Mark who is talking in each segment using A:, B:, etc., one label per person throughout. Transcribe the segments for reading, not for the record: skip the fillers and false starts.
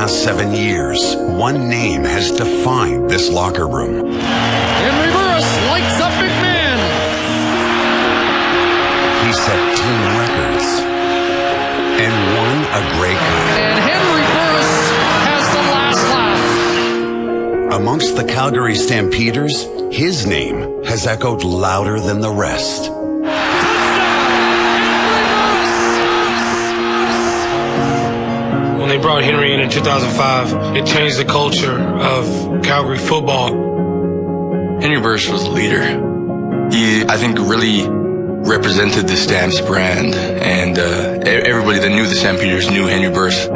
A: past 7 years, one name has defined this locker room.
B: Henry Burris lights up McMahon.
A: He set team records and won a Grey Cup.
B: And Henry Burris has the last laugh.
A: Amongst the Calgary Stampeders, his name has echoed louder than the rest.
C: When they brought Henry in 2005, it changed the culture of Calgary football.
D: Henry Burris was a leader. He, I think, really represented the Stamps brand, and everybody that knew the Stampeders knew Henry Burris.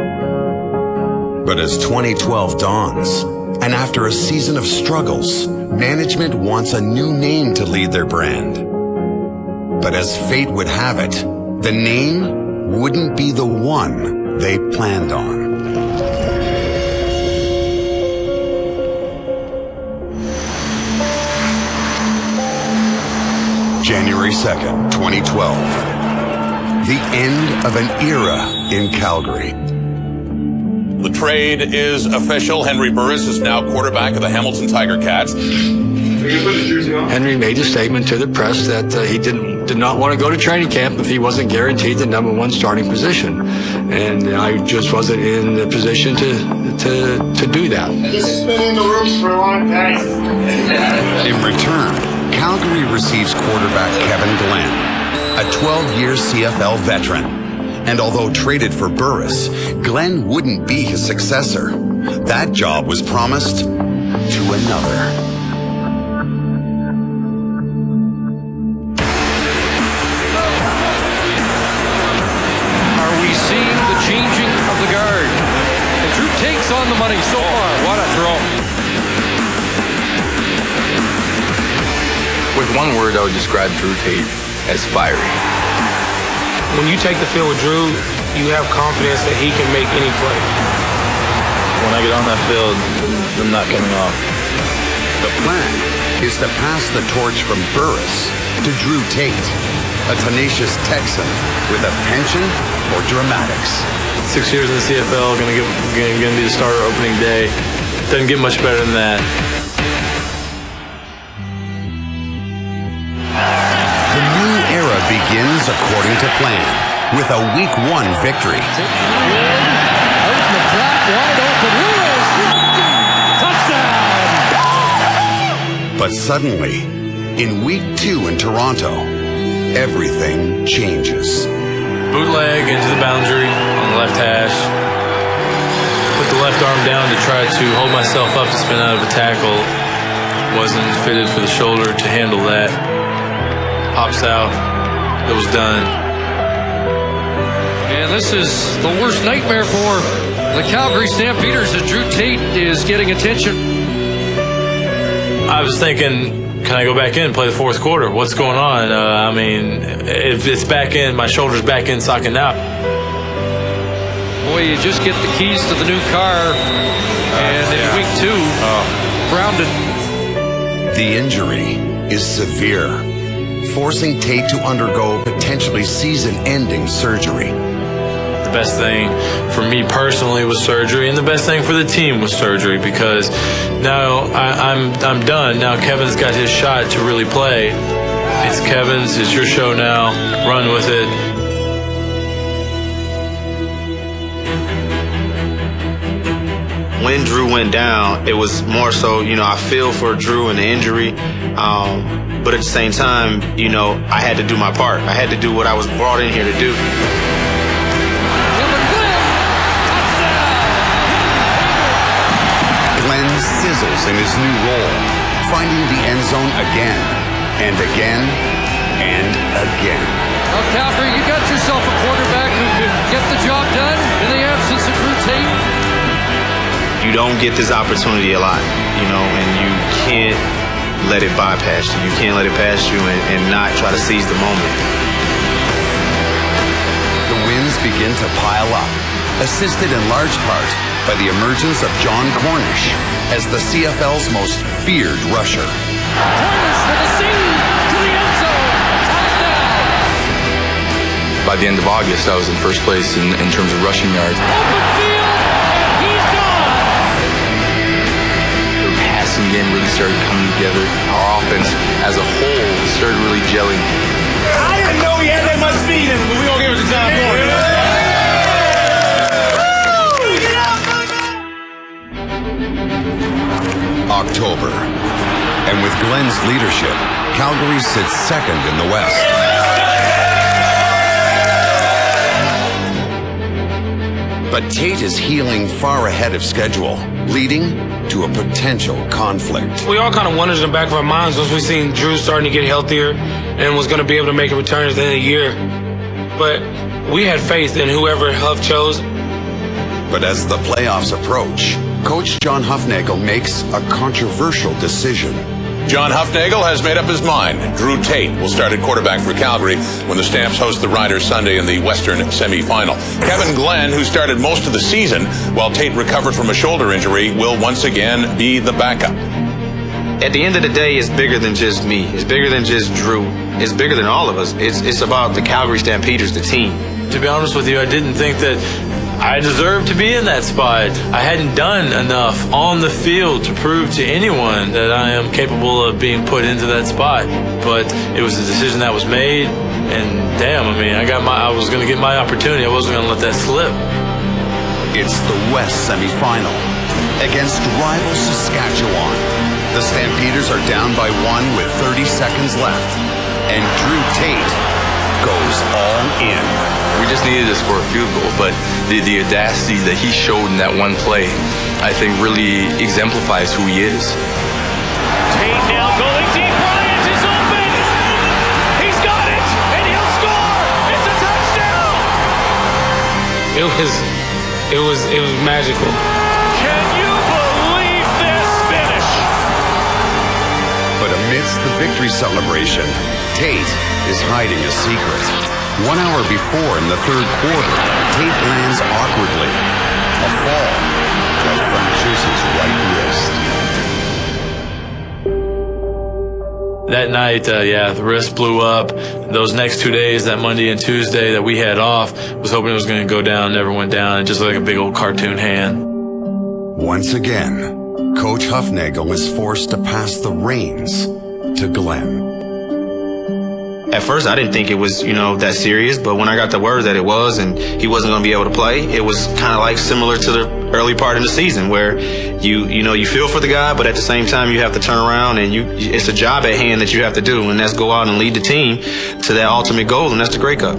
A: But as 2012 dawns, and after a season of struggles, management wants a new name to lead their brand. But as fate would have it, the name wouldn't be the one they planned on. January 2nd, 2012. The end of an era in Calgary.
E: The trade is official. Henry Burris is now quarterback of the Hamilton Tiger Cats.
F: Henry made a statement to the press that he did not want to go to training camp if he wasn't guaranteed the #1 starting position, and I just wasn't in the position to do that.
G: This has been in the works for a long time.
A: In return, Calgary receives quarterback Kevin Glenn, a 12-year CFL veteran. And although traded for Burris, Glenn wouldn't be his successor. That job was promised to another.
B: Are we seeing the changing of the guard? And Drew takes on the money so far. What a throw.
D: With one word, I would describe Drew Tate as fiery.
C: When you take the field with Drew, you have confidence that he can make any play.
H: When I get on that field, I'm not coming off.
A: The plan is to pass the torch from Burris to Drew Tate, a tenacious Texan with a penchant for dramatics.
H: 6 years in the CFL, gonna be the starter opening day. Doesn't get much better than that.
A: The new era begins according to plan with a Week 1 victory.
B: Out in the flat, wide open. Touchdown!
A: But suddenly, in Week 2 in Toronto, everything changes.
H: Bootleg into the boundary on the left hash. Put the left arm down to try to hold myself up to spin out of a tackle. Wasn't fitted for the shoulder to handle that. Pops out. It was done.
B: And this is the worst nightmare for the Calgary Stampeders that Drew Tate is getting attention.
H: I was thinking, can I go back in and play the fourth quarter? What's going on? I mean, if it's back in, my shoulder's back in, socking out.
B: Boy, you just get the keys to the new car, and in Week 2, grounded.
A: The injury is severe, forcing Tate to undergo potentially season-ending surgery.
H: The best thing for me personally was surgery, and the best thing for the team was surgery, because now I'm done. Now Kevin's got his shot to really play. It's Kevin's. It's your show now. Run with it.
I: When Drew went down, it was more so, I feel for Drew and the injury. But at the same time, I had to do my part. I had to do what I was brought in here to do.
A: Glenn sizzles in his new role, finding the end zone again and again and again.
B: Well, Calgary, you got yourself a quarterback who could get the job done in the absence of Drew Tate.
I: You don't get this opportunity a lot, and you can't let it bypass you. You can't let it pass you and not try to seize the moment.
A: The wins begin to pile up, assisted in large part by the emergence of John Cornish as the CFL's most feared rusher.
B: Cornish for the seed to the end zone. Touchdown!
D: By the end of August, I was in first place in terms of rushing yards.
B: Open field. He's gone.
D: passing game really started coming together. Our offense as a whole started really gelling.
C: I didn't know he had that much speed in him, but we're going to give it to John Gordon.
A: October. And with Glenn's leadership, Calgary sits second in the West. But Tate is healing far ahead of schedule, leading to a potential conflict.
C: We all kind of wondered in the back of our minds once we seen Drew starting to get healthier and was going to be able to make a return at the end of the year. But we had faith in whoever Huff chose.
A: But as the playoffs approach, Coach John Hufnagel makes a controversial decision.
E: John Hufnagel has made up his mind. Drew Tate will start at quarterback for Calgary when the Stamps host the Riders Sunday in the Western semifinal. Kevin Glenn, who started most of the season while Tate recovered from a shoulder injury, will once again be the backup.
I: At the end of the day, it's bigger than just me. It's bigger than just Drew. It's bigger than all of us. It's about the Calgary Stampeders, the team.
H: To be honest with you, I didn't think that I deserved to be in that spot. I hadn't done enough on the field to prove to anyone that I am capable of being put into that spot. But it was a decision that was made, and damn, I mean, I was going to get my opportunity. I wasn't going to let that slip.
A: It's the West semifinal against rival Saskatchewan. The Stampeders are down by 1 with 30 seconds left, and Drew Tate goes all in.
D: We just needed to score a field goal, but the audacity that he showed in that one play, I think really exemplifies who he is.
B: Tate now going deep. Bryant is open. He's got it, and he'll score. It's a touchdown.
C: It was magical.
B: Can you believe this finish?
A: But amidst the victory celebration, Tate is hiding a secret. 1 hour before in the third quarter, Tate lands awkwardly. A fall that fractures his right wrist.
H: That night, the wrist blew up. Those next 2 days, that Monday and Tuesday that we had off, was hoping it was going to go down, never went down. It just looked like a big old cartoon hand.
A: Once again, Coach Hufnagel is forced to pass the reins to Glenn.
I: At first, I didn't think it was, that serious, but when I got the word that it was and he wasn't going to be able to play, it was kind of like similar to the early part of the season where you feel for the guy, but at the same time you have to turn around and it's a job at hand that you have to do, and that's go out and lead the team to that ultimate goal, and that's the Grey Cup.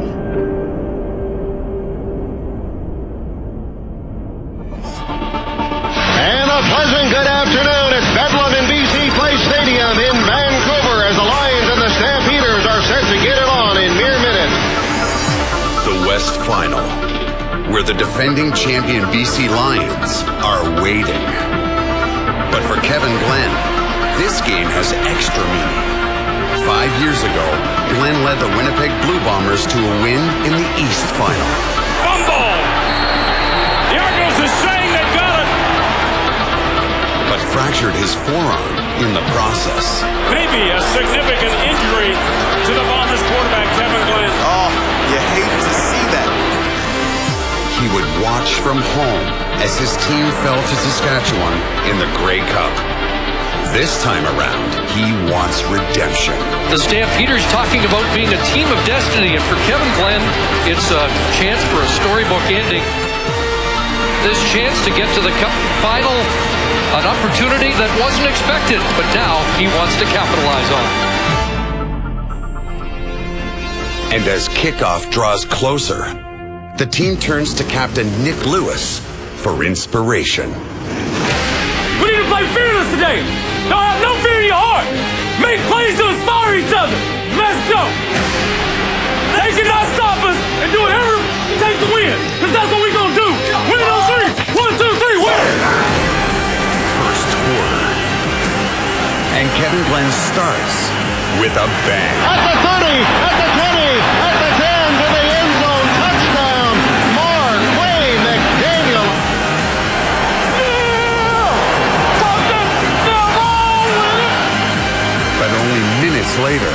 G: And a pleasant good afternoon at Bedlam in BC Place Stadium in Vancouver as the Lions and the Stampeders are set to get it on in mere minutes.
A: The West Final, where the defending champion BC Lions are waiting. But for Kevin Glenn, this game has extra meaning. 5 years ago, Glenn led the Winnipeg Blue Bombers to a win in the East Final.
B: Fumble. The Argos is saying they got it.
A: But fractured his forearm in the process.
B: Maybe a significant injury to the Bombers quarterback, Kevin Glenn.
I: Oh, you hate to see that.
A: He would watch from home as his team fell to Saskatchewan in the Grey Cup. This time around, he wants redemption.
B: The Stampeders talking about being a team of destiny, and for Kevin Glenn, it's a chance for a storybook ending. This chance to get to the Cup final, an opportunity that wasn't expected, but now he wants to capitalize on.
A: And as kickoff draws closer, the team turns to Captain Nick Lewis for inspiration.
B: We need to play fearless today. Don't have no fear in your heart. Make plays to inspire each other. Let's go. They cannot stop us and do whatever it takes to win, because that's what we're going to do. Win on three. 1, 2, 3, win.
A: First quarter. And Kevin Glenn starts with a bang.
G: At the 30, at the 20, at the 10, to the end zone, touchdown, Mark Wayne McDaniel.
A: But only minutes later,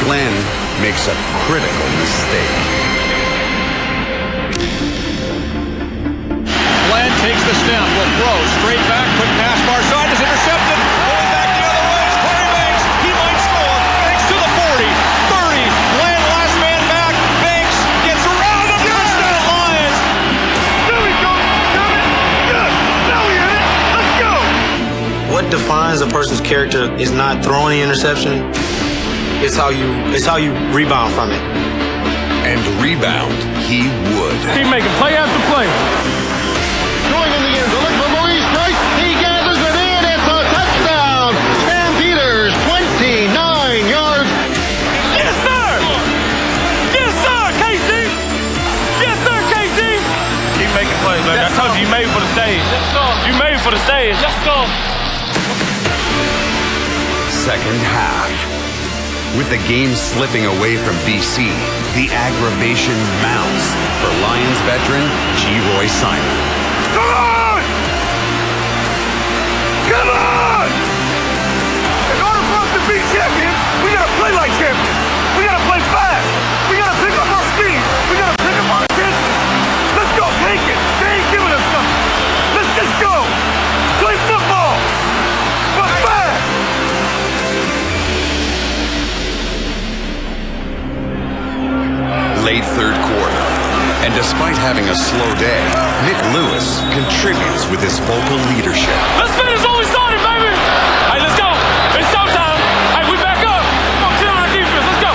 A: Glenn makes a critical mistake.
B: Glenn takes the snap, will throw straight back, quick pass far side is intercepted.
I: defines a person's character is not throwing the interception. It's how you rebound from it.
A: And rebound he would.
B: Keep making play after play.
G: Going in the end to look for Maurice Price. He gathers it in. It's a touchdown. Stampeders, 29 yards.
B: Yes, sir! Yes, sir, KC! Yes, sir, KC! Keep making plays, baby. I told you, you made it for the stage. Let's go. You made it for the stage. Let's go.
A: Second half. With the game slipping away from BC, the aggravation mounts for Lions veteran G. Roy Simon.
B: Come on! Come on! In order for us to be champions, we gotta play like champions. We gotta play fast. We gotta pick up our speed. We gotta pick up our distance. Let's go, take it. They ain't giving us something. Let's just go. Play football. But fast.
A: Late third quarter. And despite having a slow day, Nick Lewis contributes with his vocal leadership.
B: Let's finish what we started, baby. Hey, let's go. It's showtime. Hey, we back up. Come on, chill on our defense. Let's go.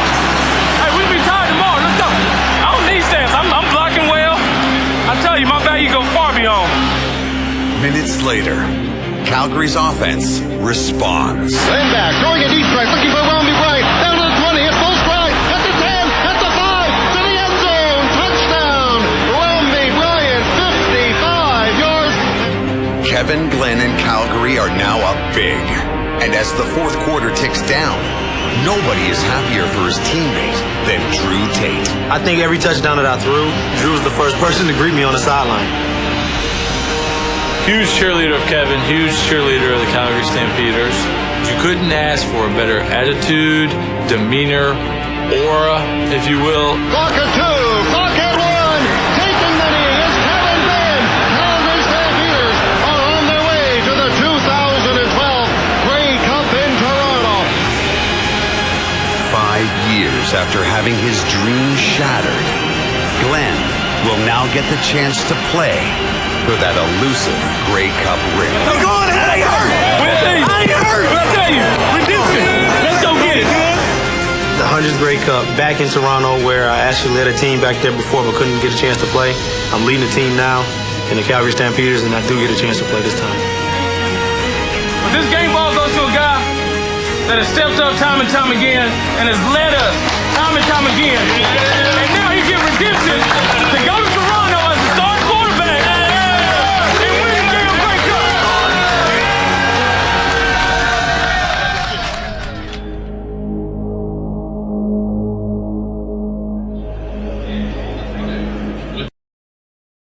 B: Hey, we'll be tired tomorrow. Let's go. I don't need stats. I'm blocking well. I tell you, my value go far beyond.
A: Minutes later, Calgary's offense responds.
G: Then back, throwing a deep strike, looking for Romney Bryant. Down to the 20, at full stride, at the 10, at the 5, to the end zone. Touchdown. Romney Bryant, 55 yards.
A: Kevin Glenn and Calgary are now up big. And as the fourth quarter ticks down, nobody is happier for his teammate than Drew Tate.
I: I think every touchdown that I threw, Drew was the first person to greet me on the sideline.
H: Huge cheerleader of Kevin, huge cheerleader of the Calgary Stampeders. You couldn't ask for a better attitude, demeanor, aura, if you will.
G: Clock at 2, clock at 1. Taking the knee is Kevin Glenn. Calgary Stampeders are on their way to the 2012 Grey Cup in Toronto.
A: 5 years after having his dream shattered, Glenn will now get the chance to play for that elusive Grey Cup ring.
B: I'm going ahead. I ain't hurt. What I tell you? Redemption. Let's go get it.
I: The 100th Grey Cup back in Toronto, where I actually led a team back there before but couldn't get a chance to play. I'm leading the team now in the Calgary Stampeders, and I do get a chance to play this time.
B: But this game ball goes to a guy that has stepped up time and time again and has led us time and time again. And now he get redemption to go to